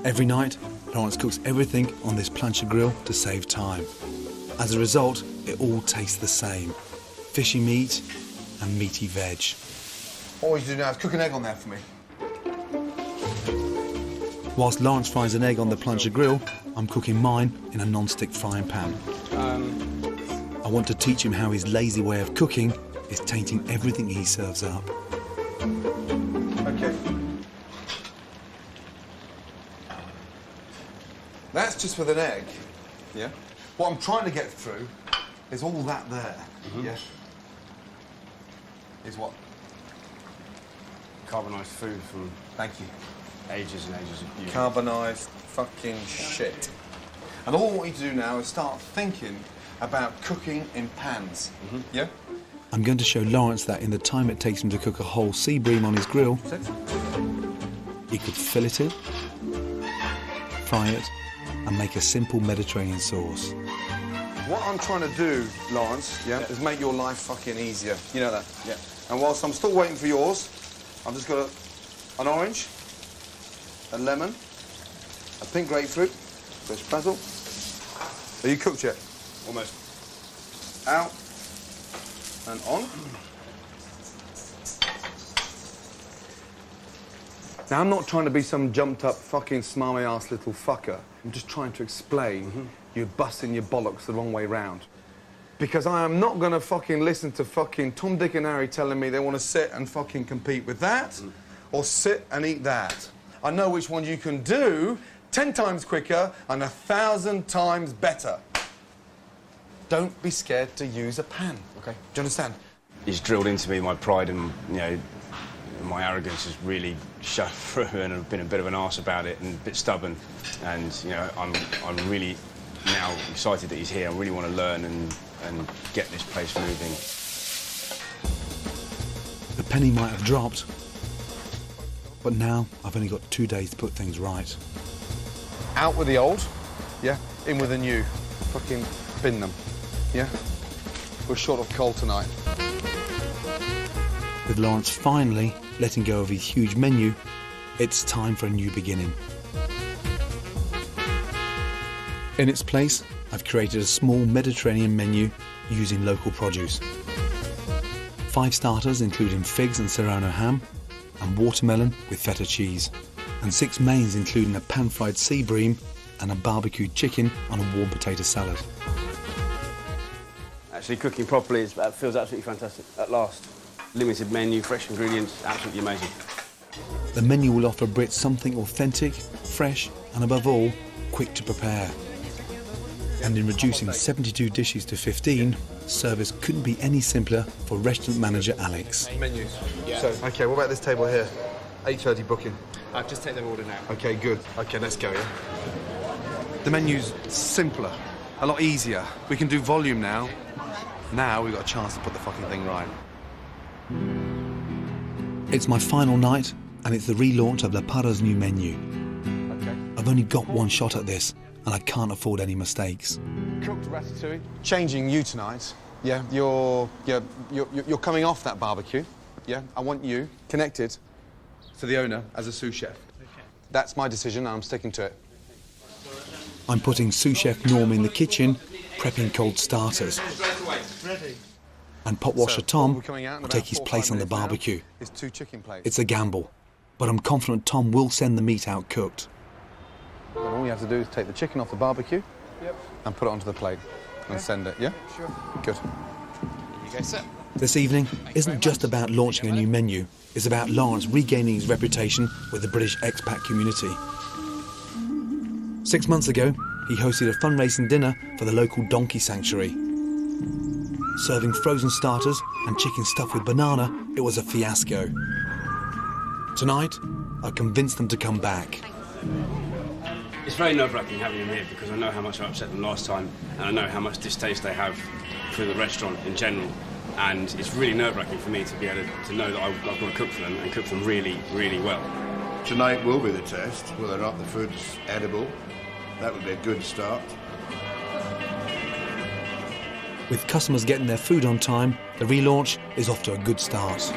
Speaker 1: Every night, Lawrence cooks everything on this plancha grill to save time. As a result, it all tastes the same. Fishy meat and meaty veg.
Speaker 2: All you do now is cook an egg on there for me.
Speaker 1: Whilst Lawrence fries an egg on the plancha grill, I'm cooking mine in a non-stick frying pan. I want to teach him how his lazy way of cooking is tainting everything he serves up.
Speaker 2: Okay. That's just with an egg, yeah? What I'm trying to get through is all that there, yeah? Is what?
Speaker 4: Carbonised food from
Speaker 2: Thank you.
Speaker 4: ages and ages of use.
Speaker 2: Carbonised fucking shit. And all I want you to do now is start thinking about cooking in pans, yeah?
Speaker 1: I'm going to show Lawrence that in the time it takes him to cook a whole sea bream on his grill, he could fillet it, fry it, and make a simple Mediterranean sauce.
Speaker 2: What I'm trying to do, Lawrence, is make your life fucking easier. You know that? Yeah. And whilst I'm still waiting for yours, I've just got an orange, a lemon, a pink grapefruit, fresh basil. Are you cooked yet?
Speaker 4: Almost.
Speaker 2: Out and on. Now, I'm not trying to be some jumped-up fucking smarmy-ass little fucker. I'm just trying to explain you're busting your bollocks the wrong way round. Because I am not going to fucking listen to fucking Tom, Dick and Harry telling me they want to sit and fucking compete with that or sit and eat that. I know which one you can do. 10 times quicker and 1,000 times better. Don't be scared to use a pan, OK? Do you understand?
Speaker 4: He's drilled into me my pride and, you know, my arrogance has really shut through, and I've been a bit of an arse about it and a bit stubborn. And, you know, I'm really now excited that he's here. I really want to learn and get this place moving.
Speaker 1: The penny might have dropped, but now I've only got 2 days to put things right.
Speaker 2: Out with the old, yeah? In with the new. Fucking bin them, yeah? We're short of coal tonight.
Speaker 1: With Lawrence finally letting go of his huge menu, it's time for a new beginning. In its place, I've created a small Mediterranean menu using local produce. 5 starters including figs and serrano ham, and watermelon with feta cheese, and 6 mains including a pan-fried sea bream and a barbecued chicken on a warm potato salad.
Speaker 4: Actually cooking properly feels absolutely fantastic, at last. Limited menu, fresh ingredients, absolutely amazing.
Speaker 1: The menu will offer Brits something authentic, fresh, and above all, quick to prepare. And in reducing 72 dishes to 15, service couldn't be any simpler for restaurant manager Alex.
Speaker 2: Menus.
Speaker 11: Yeah.
Speaker 2: So, OK, what about this table here? 8:30 booking.
Speaker 11: I've just taken their order now.
Speaker 2: OK, good. OK, let's go, yeah? The menu's simpler, a lot easier. We can do volume now. Now we've got a chance to put the fucking thing right.
Speaker 1: It's my final night, and it's the relaunch of La Parra's new menu.
Speaker 2: OK.
Speaker 1: I've only got one shot at this, and I can't afford any mistakes.
Speaker 2: Cooked ratatouille. Changing you tonight. Yeah, you're coming off that barbecue. Yeah, I want you connected to the owner as a sous chef. Okay. That's my decision, and I'm sticking to it.
Speaker 1: I'm putting sous chef Norm in the kitchen, prepping cold starters.
Speaker 9: Ready.
Speaker 1: And pot washer Tom
Speaker 2: we're coming out in
Speaker 1: will
Speaker 2: about
Speaker 1: take his
Speaker 2: 4 or
Speaker 1: place
Speaker 2: 5
Speaker 1: on the
Speaker 2: minutes now.
Speaker 1: barbecue.
Speaker 2: It's 2 chicken plates.
Speaker 1: It's a gamble, but I'm confident Tom will send the meat out cooked.
Speaker 2: And all you have to do is take the chicken off the barbecue and put it onto the plate and send it, yeah? Sure. Good.
Speaker 13: Here you go, sir.
Speaker 1: This evening isn't just about launching a new menu, it's about Lawrence regaining his reputation with the British expat community. 6 months ago, he hosted a fundraising dinner for the local donkey sanctuary. Serving frozen starters and chicken stuffed with banana, it was a fiasco. Tonight, I convinced them to come back.
Speaker 4: It's very nerve-wracking having them here because I know how much I upset them last time, and I know how much distaste they have for the restaurant in general. And it's really nerve-wracking for me to be able to know that I've got to cook for them and cook them really, really well.
Speaker 17: Tonight will be the test, whether or not the food's edible. That would be a good start.
Speaker 1: With customers getting their food on time, the relaunch is off to a good start.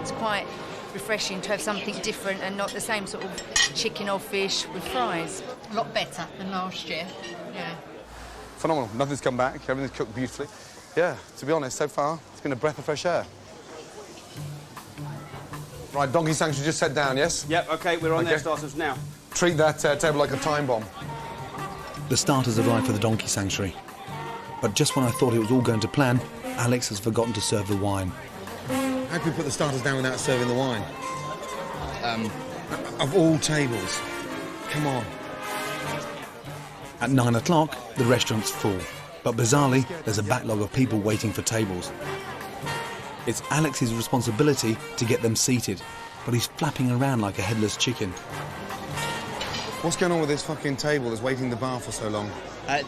Speaker 18: It's quite refreshing to have something different and not the same sort of chicken or fish with fries.
Speaker 7: A lot better than last year. Yeah.
Speaker 2: Phenomenal. Nothing's come back. Everything's cooked beautifully. Yeah, to be honest, so far, it's been a breath of fresh air. Right, donkey sanctuary just set down, yes?
Speaker 4: Yep, OK, we're on their starters now.
Speaker 2: Treat that table like a time bomb.
Speaker 1: The starters arrived for the donkey sanctuary. But just when I thought it was all going to plan, Alex has forgotten to serve the wine.
Speaker 2: How can we put the starters down without serving the wine? Of all tables. Come on.
Speaker 1: At 9 o'clock, the restaurant's full. But bizarrely, there's a backlog of people waiting for tables. It's Alex's responsibility to get them seated, but he's flapping around like a headless chicken.
Speaker 2: What's going on with this fucking table that's waiting the bar for so long?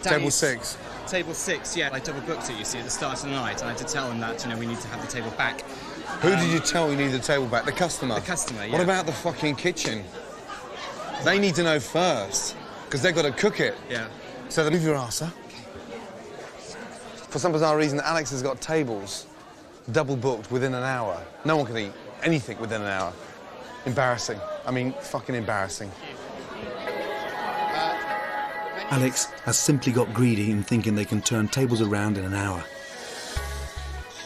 Speaker 2: Table 6.
Speaker 11: Table 6, yeah. I double booked it, you see, at the start of the night, and I did tell them that, you know, we need to have the table back.
Speaker 2: Who did you tell you needed the table back? The customer?
Speaker 11: The customer, yeah.
Speaker 2: What about the fucking kitchen? They need to know first, because they've got to cook it.
Speaker 11: Yeah.
Speaker 2: So move your arse, huh? For some bizarre reason, Alex has got tables double booked within an hour. No one can eat anything within an hour. Embarrassing. I mean, fucking embarrassing.
Speaker 1: Alex has simply got greedy in thinking they can turn tables around in an hour.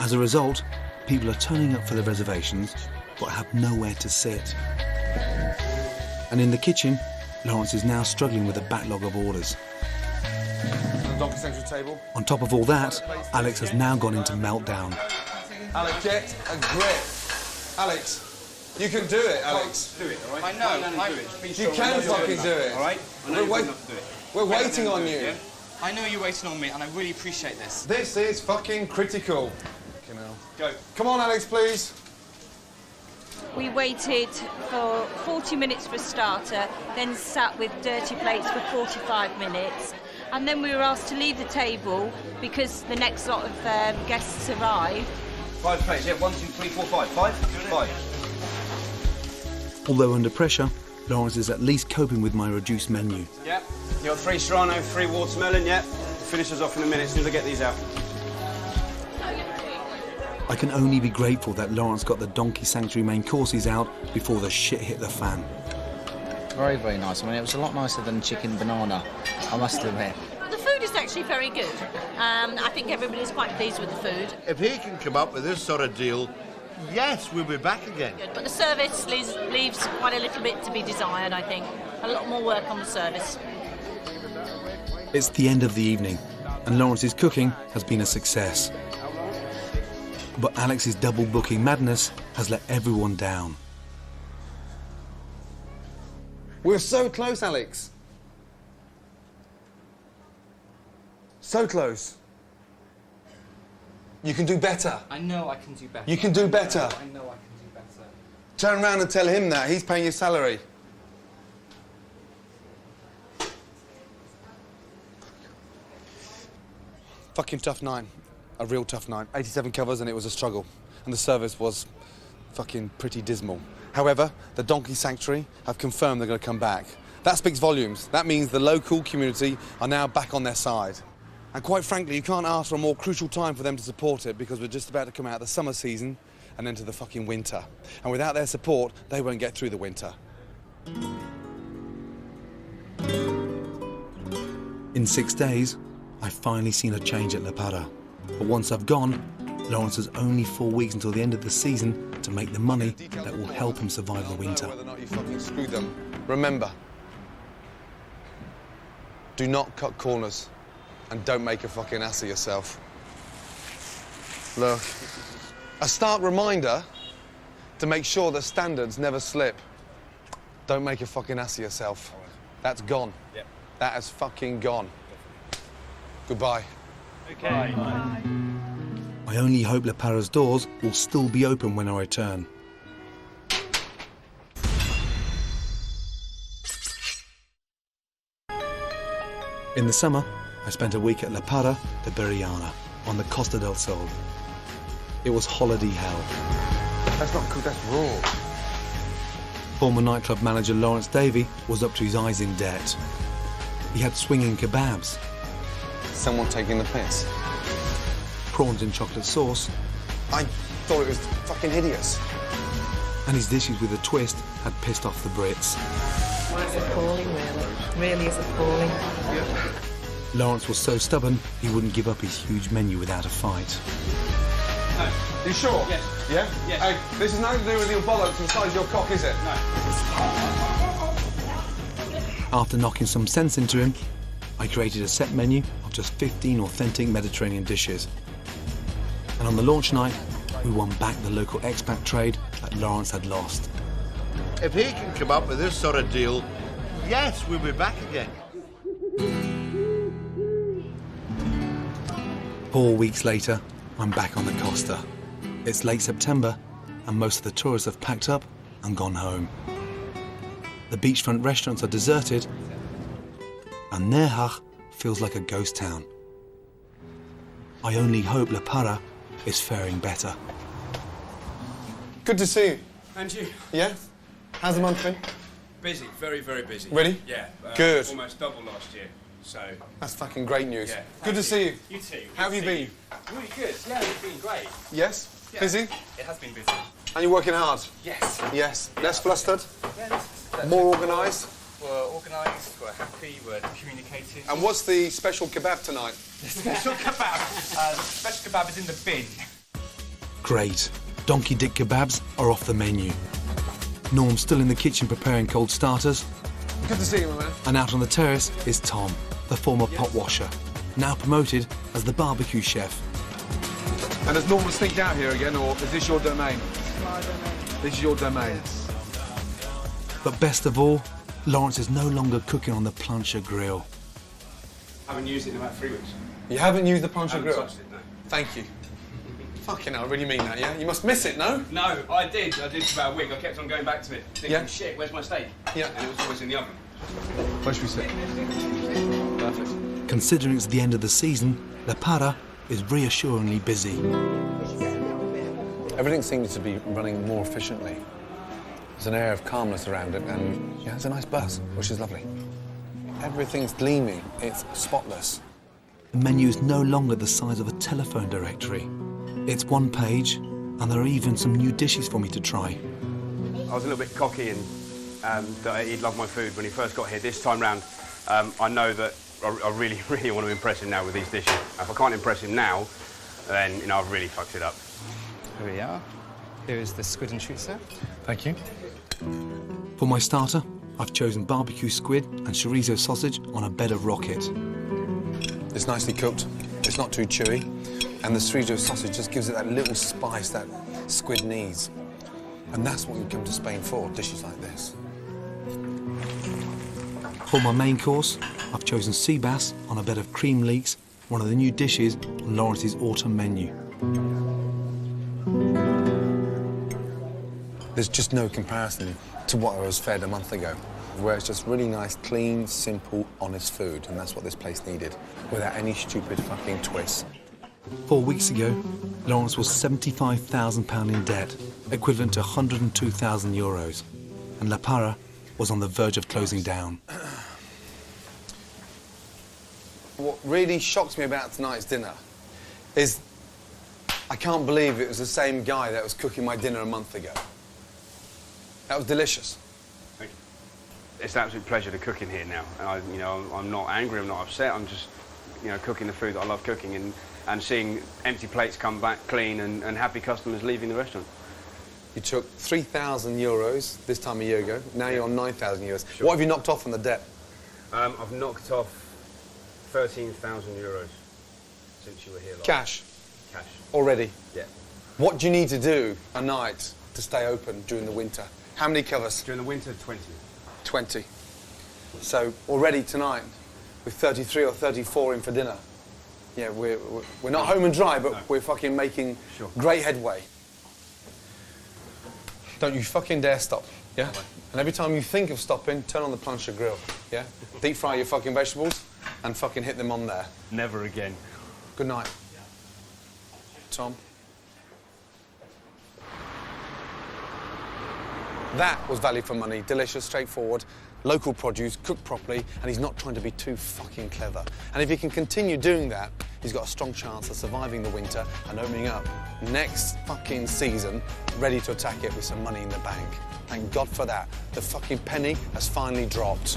Speaker 1: As a result, people are turning up for their reservations but have nowhere to sit. And in the kitchen, Lawrence is now struggling with a backlog of orders.
Speaker 2: The donkey sanctuary table.
Speaker 1: On top of all that, Alex has now gone into meltdown.
Speaker 2: Alex, get a grip. Alex, You can do it, Alex.
Speaker 4: Do it, all right?
Speaker 13: I know.
Speaker 2: You can fucking do it.
Speaker 4: All right?
Speaker 2: We're waiting on you.
Speaker 13: Yeah? I know you're waiting on me, and I really appreciate this.
Speaker 2: This is fucking critical. Fucking hell.
Speaker 4: Go.
Speaker 2: Come on, Alex, please.
Speaker 12: We waited for 40 minutes for a starter, then sat with dirty plates for 45 minutes, and then we were asked to leave the table because the next lot of guests arrived.
Speaker 4: 5 plates, yeah, 1, 2, 3, 4, 5. 5?
Speaker 1: Although under pressure, Lawrence is at least coping with my reduced menu.
Speaker 4: Yep. You got 3 Serrano, 3 watermelon, yep. Finish us off in a minute as soon as I get these out.
Speaker 1: I can only be grateful that Lawrence got the Donkey Sanctuary main courses out before the shit hit the fan.
Speaker 19: Very, very nice. I mean, it was a lot nicer than chicken banana, I must admit.
Speaker 12: The food is actually very good. I think everybody's quite pleased with the food.
Speaker 17: If he can come up with this sort of deal, yes, we'll be back again.
Speaker 12: Good. But the service leaves quite a little bit to be desired, I think. A lot more work on the service.
Speaker 1: It's the end of the evening, and Lawrence's cooking has been a success. But Alex's double booking madness has let everyone down.
Speaker 2: We're so close, Alex. So close. You can do better.
Speaker 11: I know I can do better.
Speaker 2: You can do better.
Speaker 11: I know I can do better.
Speaker 2: Turn around and tell him that. He's paying your salary. Fucking tough night. A real tough night. 87 covers and it was a struggle. And the service was fucking pretty dismal. However, the Donkey Sanctuary have confirmed they're going to come back. That speaks volumes. That means the local community are now back on their side. And quite frankly, you can't ask for a more crucial time for them to support it because we're just about to come out of the summer season and into the fucking winter. And without their support, they won't get through the winter.
Speaker 1: In 6 days, I've finally seen a change at La Parra. But once I've gone, Lawrence has only 4 weeks until the end of the season to make the money that will help him survive the winter.
Speaker 2: Whether or not you fucking screwed them. Remember, do not cut corners and don't make a fucking ass of yourself. Look, a stark reminder to make sure that standards never slip. Don't make a fucking ass of yourself. That's gone.
Speaker 4: Yep.
Speaker 2: That is fucking gone. Goodbye.
Speaker 9: Okay.
Speaker 1: I only hope La Parra's doors will still be open when I return. In the summer, I spent a week at La Parra de Burriana on the Costa del Sol. It was holiday hell.
Speaker 2: That's not cool, that's raw.
Speaker 1: Former nightclub manager Lawrence Davey was up to his eyes in debt. He had swinging kebabs.
Speaker 2: Someone taking the piss.
Speaker 1: Prawns in chocolate sauce.
Speaker 2: I thought it was fucking hideous.
Speaker 1: And his dishes with a twist had pissed off the Brits.
Speaker 3: It's appalling, really. Really is appalling.
Speaker 1: Lawrence was so stubborn, he wouldn't give up his huge menu without a fight.
Speaker 2: No. You sure?
Speaker 4: Yes.
Speaker 2: Yeah?
Speaker 4: Yes.
Speaker 2: Hey, this is nothing to do with your bollocks and the size of your cock, is it?
Speaker 4: No.
Speaker 1: After knocking some sense into him, I created a set menu of just 15 authentic Mediterranean dishes. And on the launch night, we won back the local expat trade that Lawrence had lost.
Speaker 17: If he can come up with this sort of deal, yes, we'll be back again.
Speaker 1: 4 weeks later, I'm back on the Costa. It's late September, and most of the tourists have packed up and gone home. The beachfront restaurants are deserted, and Nerhach feels like a ghost town. I only hope La Parra is faring better.
Speaker 2: Good to see you.
Speaker 4: And you?
Speaker 2: Yeah? How's the month been?
Speaker 4: Busy, very, very busy.
Speaker 2: Ready?
Speaker 4: Yeah.
Speaker 2: Good.
Speaker 4: Almost double last year, so...
Speaker 2: That's fucking great news.
Speaker 4: Yeah.
Speaker 2: Good to see you.
Speaker 9: You too.
Speaker 2: How have you been?
Speaker 9: Really good. Yeah, it's been great.
Speaker 2: Yes?
Speaker 9: Yeah.
Speaker 2: Busy?
Speaker 9: It has been busy.
Speaker 2: And you're working hard?
Speaker 9: Yes.
Speaker 2: Yes. Less flustered?
Speaker 9: Yeah, that's
Speaker 2: More organised?
Speaker 9: We're organised, we're happy, we're communicative.
Speaker 2: And what's the special kebab tonight?
Speaker 9: The special kebab? The special kebab is in the bin.
Speaker 1: Great. Donkey dick kebabs are off the menu. Norm's still in the kitchen preparing cold starters.
Speaker 2: Good to see you, my man.
Speaker 1: And out on the terrace is Tom, the former pot washer, now promoted as the barbecue chef.
Speaker 16: And has Norman sneaked out here again, or is this your domain?
Speaker 18: My domain.
Speaker 16: This is your domain.
Speaker 1: But best of all, Lawrence is no longer cooking on the plancha grill.
Speaker 4: I haven't used it in about 3 weeks.
Speaker 2: You haven't used the plancha grill?
Speaker 4: Touched it, no.
Speaker 2: Thank you. Fucking hell, I really mean that, yeah? You must miss it, no?
Speaker 4: No, I did. I did for about a week. I kept on going back to it. Thinking,
Speaker 2: Yeah.
Speaker 4: shit, where's my steak?
Speaker 2: Yeah.
Speaker 4: And it was always in the oven.
Speaker 16: Where should we sit?
Speaker 4: Perfect.
Speaker 1: Considering it's the end of the season, La Parra is reassuringly busy.
Speaker 2: Everything seems to be running more efficiently. There's an air of calmness around it, and yeah, it's a nice buzz, which is lovely. Everything's gleaming. It's spotless.
Speaker 1: The menu is no longer the size of a telephone directory. It's one page, and there are even some new dishes for me to try.
Speaker 4: I was a little bit cocky and that he'd love my food when he first got here. This time round, I know that I really, really want to impress him now with these dishes. If I can't impress him now, then, you know, I've really fucked it up.
Speaker 20: Here we are. Here is the squid and chorizo.
Speaker 2: Thank you.
Speaker 1: For my starter, I've chosen barbecue squid and chorizo sausage on a bed of rocket.
Speaker 2: It's nicely cooked. It's not too chewy. And the chorizo sausage just gives it that little spice that squid needs. And that's what you come to Spain for, dishes like this.
Speaker 1: For my main course, I've chosen sea bass on a bed of cream leeks, one of the new dishes on Lawrence's autumn menu.
Speaker 2: There's just no comparison to what I was fed a month ago, where it's just really nice, clean, simple, honest food, and that's what this place needed, without any stupid fucking twists.
Speaker 1: 4 weeks ago, Lawrence was £75,000 in debt, equivalent to €102,000, and La Parra was on the verge of closing down.
Speaker 2: What really shocks me about tonight's dinner is I can't believe it was the same guy that was cooking my dinner a month ago. That was delicious.
Speaker 4: Thank you. It's an absolute pleasure to cook in here now. And I'm not angry, I'm not upset, I'm just, cooking the food that I love cooking and seeing empty plates come back clean and happy customers leaving the restaurant.
Speaker 2: You took €3,000 this time a year ago, now you're on €9,000. Sure. What have you knocked off on the debt?
Speaker 4: I've knocked off €13,000 since you were here last.
Speaker 2: Cash?
Speaker 4: Cash.
Speaker 2: Already?
Speaker 4: Yeah.
Speaker 2: What do you need to do a night to stay open during the winter? How many covers?
Speaker 4: During the winter, 20.
Speaker 2: 20. So already tonight, with 33 or 34 in for dinner, yeah, we're not home and dry, but we're fucking making great headway. Don't you fucking dare stop, yeah? And every time you think of stopping, turn on the plancha grill, yeah? Deep fry your fucking vegetables and fucking hit them on there.
Speaker 4: Never again.
Speaker 2: Good night. Tom. That was value for money, delicious, straightforward, local produce, cooked properly, and he's not trying to be too fucking clever. And if he can continue doing that, he's got a strong chance of surviving the winter and opening up next fucking season, ready to attack it with some money in the bank. Thank God for that. The fucking penny has finally dropped.